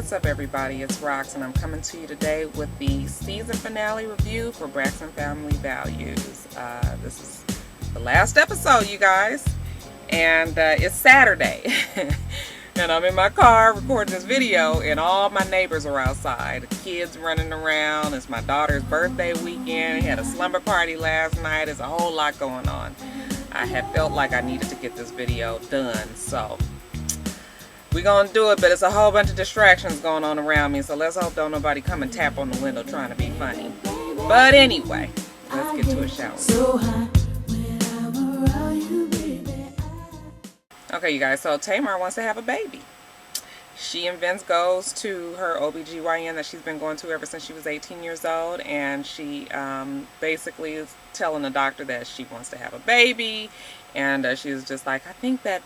What's up, everybody? It's Rox, and I'm coming to you today with the season finale review for Braxton Family Values. This is the last episode, you guys, and it's Saturday. And I'm in my car recording this video, and all my neighbors are outside. The kids running around. It's my daughter's birthday weekend. We had a slumber party last night. There's a whole lot going on. I had felt like I needed to get this video done, so we're gonna do it, but it's a whole bunch of distractions going on around me, so let's hope don't nobody come and tap on the window trying to be funny. But anyway, let's get to a shower. Okay, you guys, so Tamar wants to have a baby. She and Vince goes to her OBGYN that she's been going to ever since she was 18 years old, and she basically is telling the doctor that she wants to have a baby, and she's just like, I think that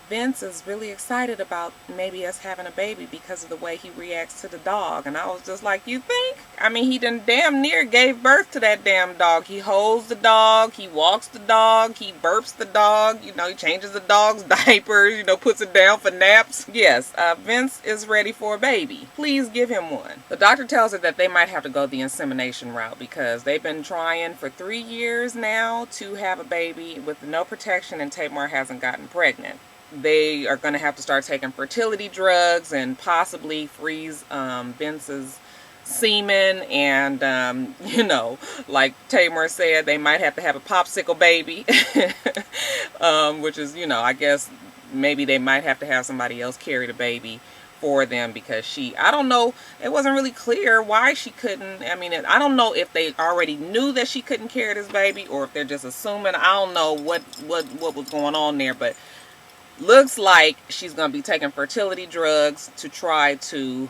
Vince is really excited about maybe us having a baby because of the way he reacts to the dog. And I was just like, you think? I mean, he done damn near gave birth to that damn dog. He holds the dog, he walks the dog, he burps the dog, you know, he changes the dog's diapers, you know, puts it down for naps. Yes, Vince is ready for a baby. Please give him one. The doctor tells her that they might have to go the insemination route because they've been trying for 3 years now to have a baby with no protection, and Tamar hasn't gotten pregnant. They are going to have to start taking fertility drugs and possibly freeze Vince's semen, and you know, like Tamar said, they might have to have a popsicle baby. Which is, you know, I guess maybe they might have to have somebody else carry the baby for them, because I don't know, it wasn't really clear why she couldn't. I mean, I don't know if they already knew that she couldn't carry this baby, or if they're just assuming. I don't know what was going on there, but looks like she's going to be taking fertility drugs to try to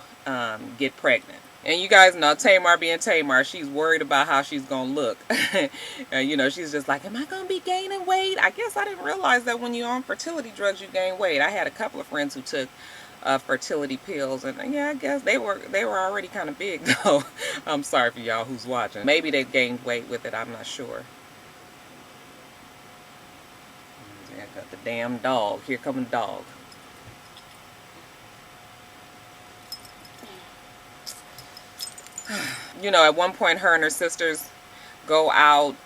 get pregnant. And you guys know, Tamar being Tamar, she's worried about how she's going to look. You know, she's just like, am I going to be gaining weight? I guess I didn't realize that when you're on fertility drugs, you gain weight. I had a couple of friends who took fertility pills, and yeah, I guess they were already kind of big, though. I'm sorry for y'all who's watching. Maybe they gained weight with it. I'm not sure. Got the damn dog. Here come the dog. You know, at one point her and her sisters go out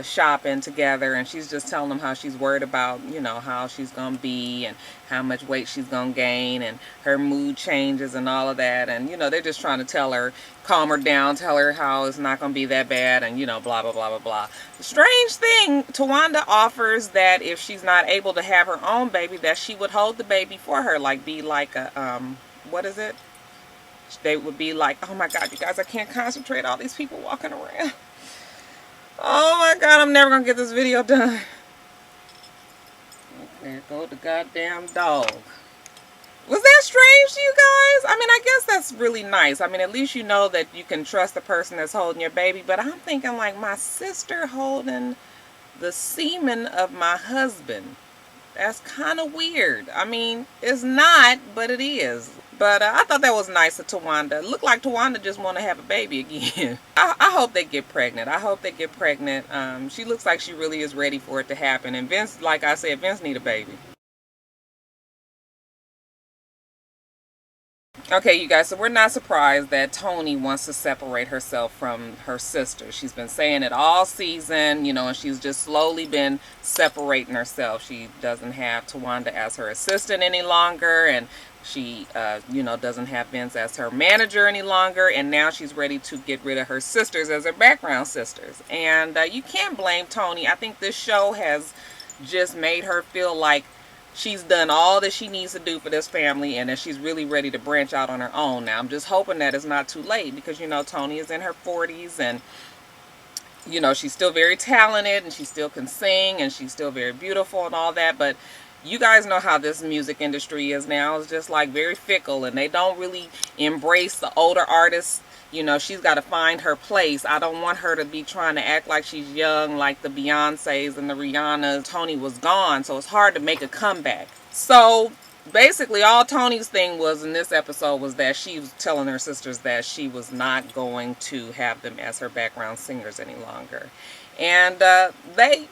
shopping together, and she's just telling them how she's worried about, you know, how she's gonna be and how much weight she's gonna gain, and her mood changes and all of that. And you know, they're just trying to tell her, calm her down, tell her how it's not gonna be that bad, and you know, blah blah blah blah blah. The strange thing, Tawanda offers that if she's not able to have her own baby, that she would hold the baby for her, like be like a what is it? They would be like, oh my god, you guys, I can't concentrate, all these people walking around. Oh my god, I'm never gonna get this video done. There go the goddamn dog. Was that strange to you guys? I mean, I guess that's really nice. I mean, at least you know that you can trust the person that's holding your baby. But I'm thinking, like, my sister holding the semen of my husband. That's kind of weird. I mean, it's not, but it is. But I thought that was nice of Tawanda. It looked like Tawanda just want to have a baby again. I hope they get pregnant. I hope they get pregnant. She looks like she really is ready for it to happen. And Vince, like I said, Vince need a baby. Okay, you guys, so we're not surprised that Toni wants to separate herself from her sister. She's been saying it all season, you know, and she's just slowly been separating herself. She doesn't have Tawanda as her assistant any longer, and she, you know, doesn't have Vince as her manager any longer, and now she's ready to get rid of her sisters as her background sisters. And you can't blame Toni. I think this show has just made her feel like she's done all that she needs to do for this family, and that she's really ready to branch out on her own now. I'm just hoping that it's not too late, because, you know, Toni is in her 40s, and, you know, she's still very talented, and she still can sing, and she's still very beautiful and all that. But you guys know how this music industry is now. It's just like very fickle, and they don't really embrace the older artists. You know, she's got to find her place. I don't want her to be trying to act like she's young, like the Beyoncés and the Rihannas. Toni was gone, so it's hard to make a comeback. So basically all Toni's thing was in this episode was that she was telling her sisters that she was not going to have them as her background singers any longer. And they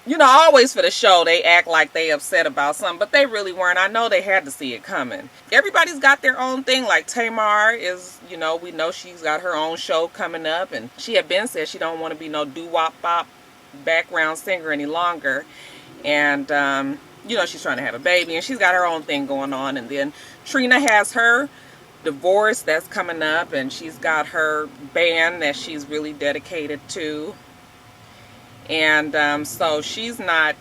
You know, always for the show, they act like they upset about something, but they really weren't. I know they had to see it coming. Everybody's got their own thing. Like Tamar is, you know, we know she's got her own show coming up, and she had been said she don't want to be no doo-wop-bop background singer any longer. And, you know, she's trying to have a baby, and she's got her own thing going on. And then Trina has her divorce that's coming up, and she's got her band that she's really dedicated to. And so she's not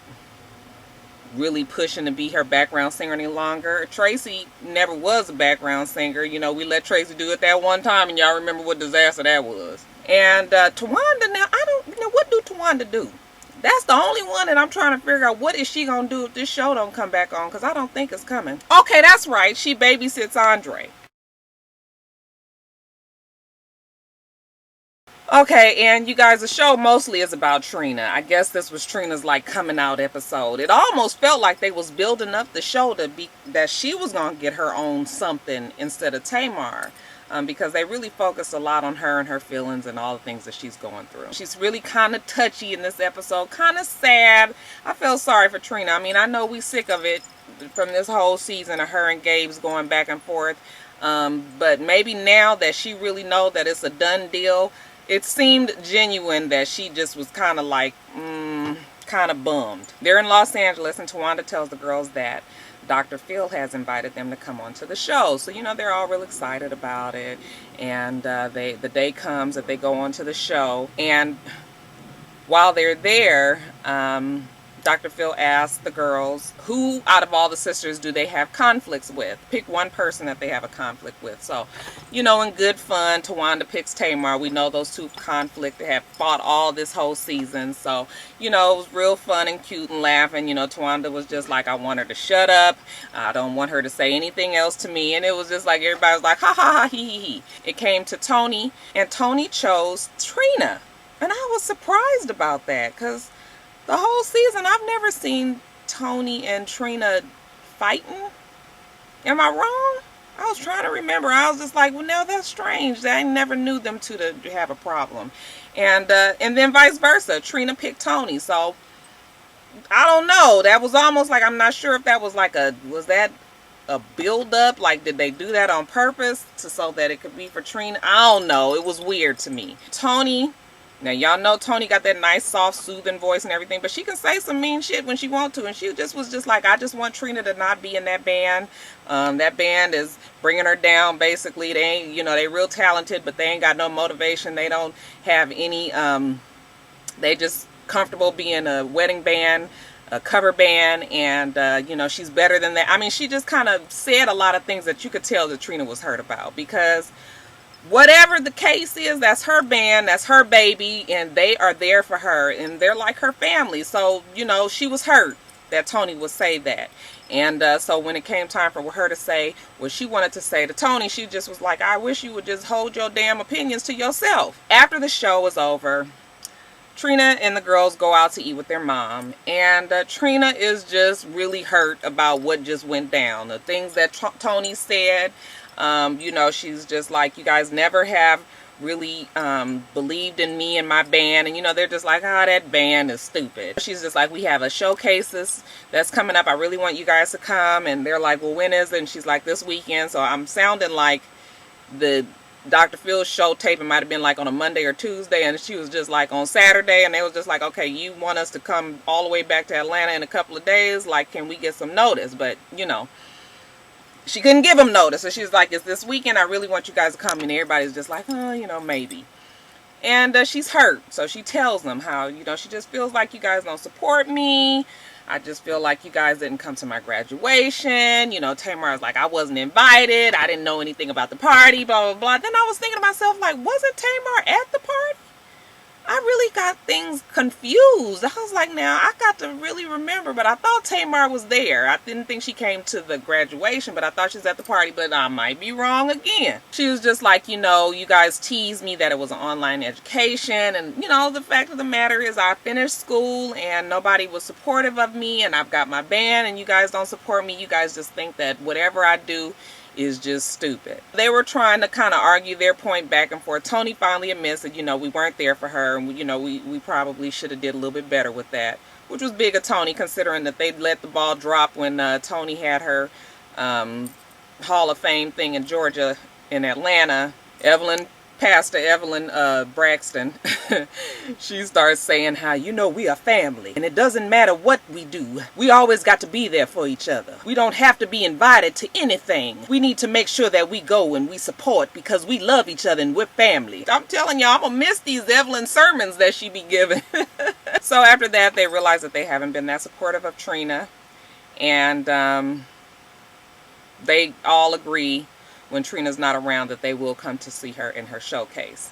really pushing to be her background singer any longer. Tracy never was a background singer. You know, we let Tracy do it that one time, and y'all remember what disaster that was. And Tawanda, now, I don't, you know, what do Tawanda do? That's the only one that I'm trying to figure out. What is she going to do if this show don't come back on? Because I don't think it's coming. Okay, that's right. She babysits Andre. Okay, and you guys, the show mostly is about Trina. I guess this was Trina's like coming out episode. It almost felt like they was building up the show to be that she was gonna get her own something instead of Tamar, because they really focused a lot on her and her feelings and all the things that she's going through. She's really kind of touchy in this episode, kind of sad. I feel sorry for Trina. I mean, I know we sick of it from this whole season of her and Gabe's going back and forth, but maybe now that she really know that it's a done deal. It seemed genuine that she just was kind of like, kind of bummed. They're in Los Angeles, and Tawanda tells the girls that Dr. Phil has invited them to come onto the show. So, you know, they're all real excited about it. And the day comes that they go onto the show. And while they're there, Dr. Phil asks the girls, who out of all the sisters do they have conflicts with? Pick one person that they have a conflict with. So, you know, in good fun, Tawanda picks Tamar. We know those two conflict. They have fought all this whole season. So, you know, it was real fun and cute and laughing. You know, Tawanda was just like, I want her to shut up. I don't want her to say anything else to me. And it was just like, everybody was like, ha ha ha, he he he. It came to Tony, and Tony chose Trina. And I was surprised about that, because the whole season, I've never seen Tony and Trina fighting. Am I wrong? I was trying to remember. I was just like, well, no, that's strange. I never knew them two to have a problem. And then vice versa. Trina picked Tony. So, I don't know. That was almost like, I'm not sure if that was like was that a build-up? Like, did they do that on purpose so that it could be for Trina? I don't know. It was weird to me. Tony... Now, y'all know Tony got that nice, soft, soothing voice and everything, but she can say some mean shit when she wants to, and she just was just like, I just want Trina to not be in that band. That band is bringing her down, basically. They ain't, you know, they real talented, but they ain't got no motivation. They don't have any, they just comfortable being a wedding band, a cover band, and, you know, she's better than that. I mean, she just kind of said a lot of things that you could tell that Trina was hurt about, because whatever the case is, that's her band, that's her baby, and they are there for her, and they're like her family. So, you know, she was hurt that Tony would say that. And so when it came time for her to say what she wanted to say to Tony, she just was like, I wish you would just hold your damn opinions to yourself. After the show was over, Trina and the girls go out to eat with their mom, and Trina is just really hurt about what just went down. The things that Tony said. You know, she's just like, you guys never have really believed in me and my band. And, you know, they're just like, oh, that band is stupid. She's just like, we have a showcases that's coming up. I really want you guys to come. And they're like, well, when is it? And she's like, this weekend. So I'm sounding like the Dr. Phil's show taping might have been like on a Monday or Tuesday. And she was just like on Saturday. And they was just like, okay, you want us to come all the way back to Atlanta in a couple of days? Like, can we get some notice? But, you know, she couldn't give them notice. So she's like, it's this weekend. I really want you guys to come. And everybody's just like, oh, you know, maybe. And she's hurt. So she tells them how, you know, she just feels like you guys don't support me. I just feel like you guys didn't come to my graduation. You know, Tamar's like, I wasn't invited. I didn't know anything about the party, blah, blah, blah. Then I was thinking to myself, like, wasn't Tamar at the party? I really got things confused. I was like, now, I got to really remember, but I thought Tamar was there. I didn't think she came to the graduation, but I thought she was at the party, but I might be wrong again. She was just like, you know, you guys teased me that it was an online education, and, you know, the fact of the matter is I finished school, and nobody was supportive of me, and I've got my band, and you guys don't support me. You guys just think that whatever I do is just stupid. They were trying to kind of argue their point back and forth. Tony finally admits that, you know, we weren't there for her, and, you know, we probably should have did a little bit better with that, which was big of Tony, considering that they let the ball drop when Tony had her Hall of Fame thing in Georgia, in Atlanta. Pastor Evelyn Braxton, she starts saying how, you know, we are family, and it doesn't matter what we do. We always got to be there for each other. We don't have to be invited to anything. We need to make sure that we go and we support because we love each other and we're family. I'm telling y'all, I'm gonna miss these Evelyn sermons that she be giving. So after that, they realize that they haven't been that supportive of Trina, and they all agree when Trina's not around that they will come to see her in her showcase.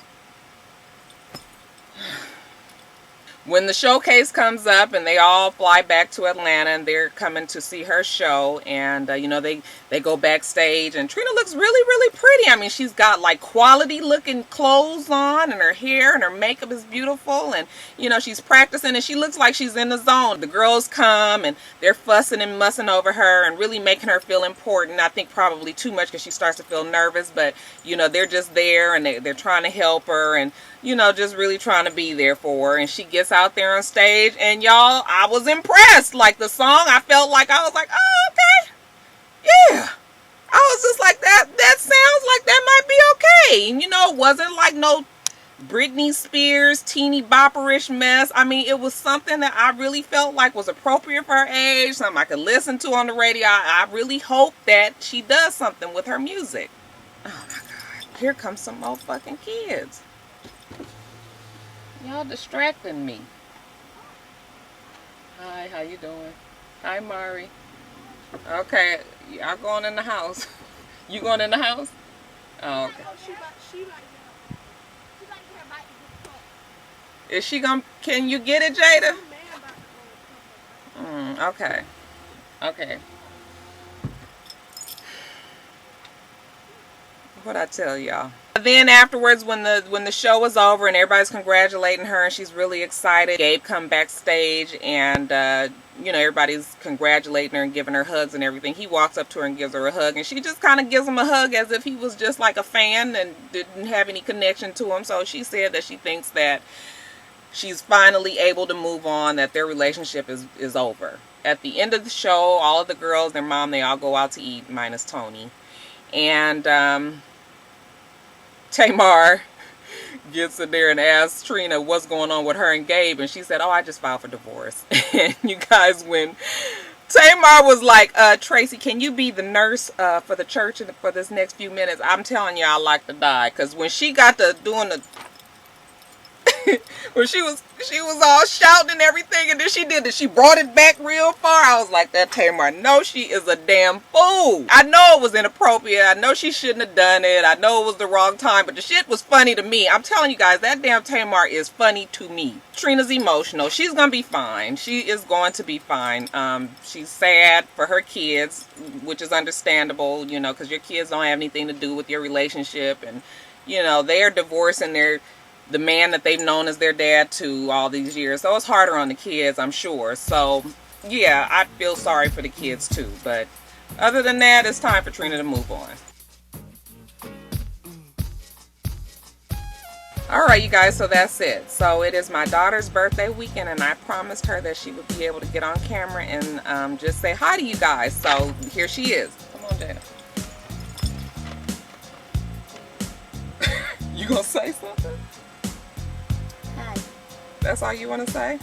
When the showcase comes up and they all fly back to Atlanta and they're coming to see her show, and you know, they go backstage, and Trina looks really pretty. I mean, she's got like quality looking clothes on, and her hair and her makeup is beautiful, and you know, she's practicing and she looks like she's in the zone. The girls come and they're fussing and mussing over her and really making her feel important. I think probably too much because she starts to feel nervous, but you know, they're just there and they're trying to help her, and you know, just really trying to be there for her. And she gets out there on stage, and y'all, I was impressed. Like the song, I felt like I was like, oh, okay, yeah. I was just like, that sounds like that might be okay. And you know, it wasn't like no Britney Spears teeny bopperish mess. I mean, it was something that I really felt like was appropriate for her age, something I could listen to on the radio. I really hope that she does something with her music. Oh my God, here comes some more fucking kids. Y'all distracting me. Hi, how you doing? Hi, Mari. Okay, y'all going in the house. You going in the house? Oh, okay. Is she gonna, can you get it, Jada? Okay. Okay. What'd I tell y'all? Then afterwards, when the show was over and everybody's congratulating her and she's really excited, Gabe come backstage, and you know, everybody's congratulating her and giving her hugs and everything. He walks up to her and gives her a hug, and she just kind of gives him a hug as if he was just like a fan and didn't have any connection to him. So she said that she thinks that she's finally able to move on, that their relationship is over. At the end of the show, all of the girls, their mom, they all go out to eat, minus Tony. And Tamar gets in there and asks Trina what's going on with her and Gabe, and she said, oh, I just filed for divorce. And you guys, when Tamar was like, Tracy, can you be the nurse for the church for this next few minutes? I'm telling you, I like to die, because when she got to doing the when she was all shouting and everything, and then she brought it back real far. I was like, that Tamar, no, she is a damn fool. I know it was inappropriate. I know she shouldn't have done it. I know it was the wrong time, but the shit was funny to me. I'm telling you guys, that damn Tamar is funny to me. Trina's emotional. She's gonna be fine. She is going to be fine. She's sad for her kids, which is understandable, you know, because your kids don't have anything to do with your relationship, and you know, they are divorcing the man that they've known as their dad to all these years. So it's harder on the kids, I'm sure. So yeah, I feel sorry for the kids too. But other than that, it's time for Trina to move on. Alright, you guys, so that's it. So it is my daughter's birthday weekend, and I promised her that she would be able to get on camera and just say hi to you guys. So here she is. Come on, Jada. You gonna say something? That's all you want to say?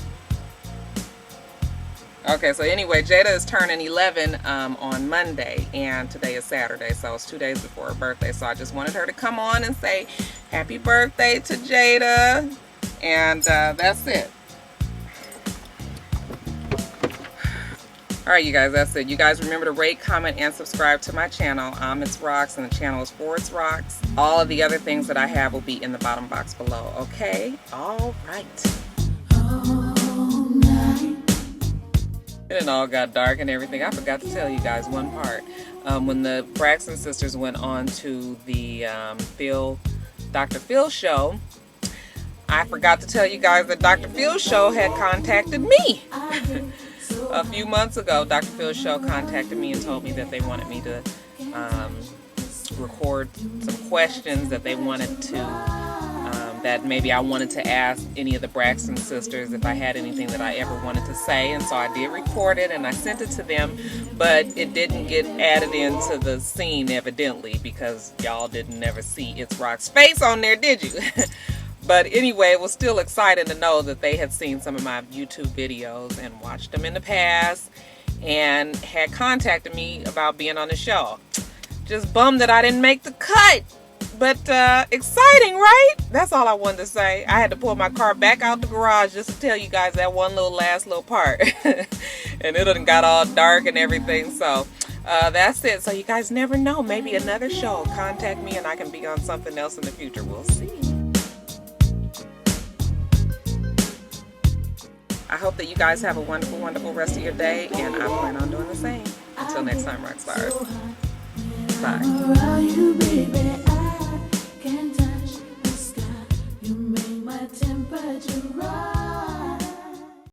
Okay, so anyway, Jada is turning 11 on Monday, and today is Saturday, so it's 2 days before her birthday. So I just wanted her to come on and say happy birthday to Jada, and that's it. Alright, you guys, that's it. You guys remember to rate, comment, and subscribe to my channel. It's Rox, and the channel is itsrox. All of the other things that I have will be in the bottom box below, okay? Alright. It all got dark and everything. I forgot to tell you guys one part. When the Braxton sisters went on to the Dr. Phil show, I forgot to tell you guys that Dr. Phil's show had contacted me. A few months ago, Dr. Phil's show contacted me and told me that they wanted me to record some questions that they wanted to, that maybe I wanted to ask any of the Braxton sisters if I had anything that I ever wanted to say. And so I did record it and I sent it to them, but it didn't get added into the scene evidently, because y'all didn't never see itsrox's face on there, did you? But anyway, it was still exciting to know that they had seen some of my YouTube videos and watched them in the past and had contacted me about being on the show. Just bummed that I didn't make the cut. But exciting, right? That's all I wanted to say. I had to pull my car back out the garage just to tell you guys that one last little part. And it done got all dark and everything. So that's it. So you guys never know. Maybe another show will contact me and I can be on something else in the future. We'll see. I hope that you guys have a wonderful, wonderful rest of your day. And I plan on doing the same. Until next time, Roxstars. Bye. Can't touch the sky. You make my temperature rise.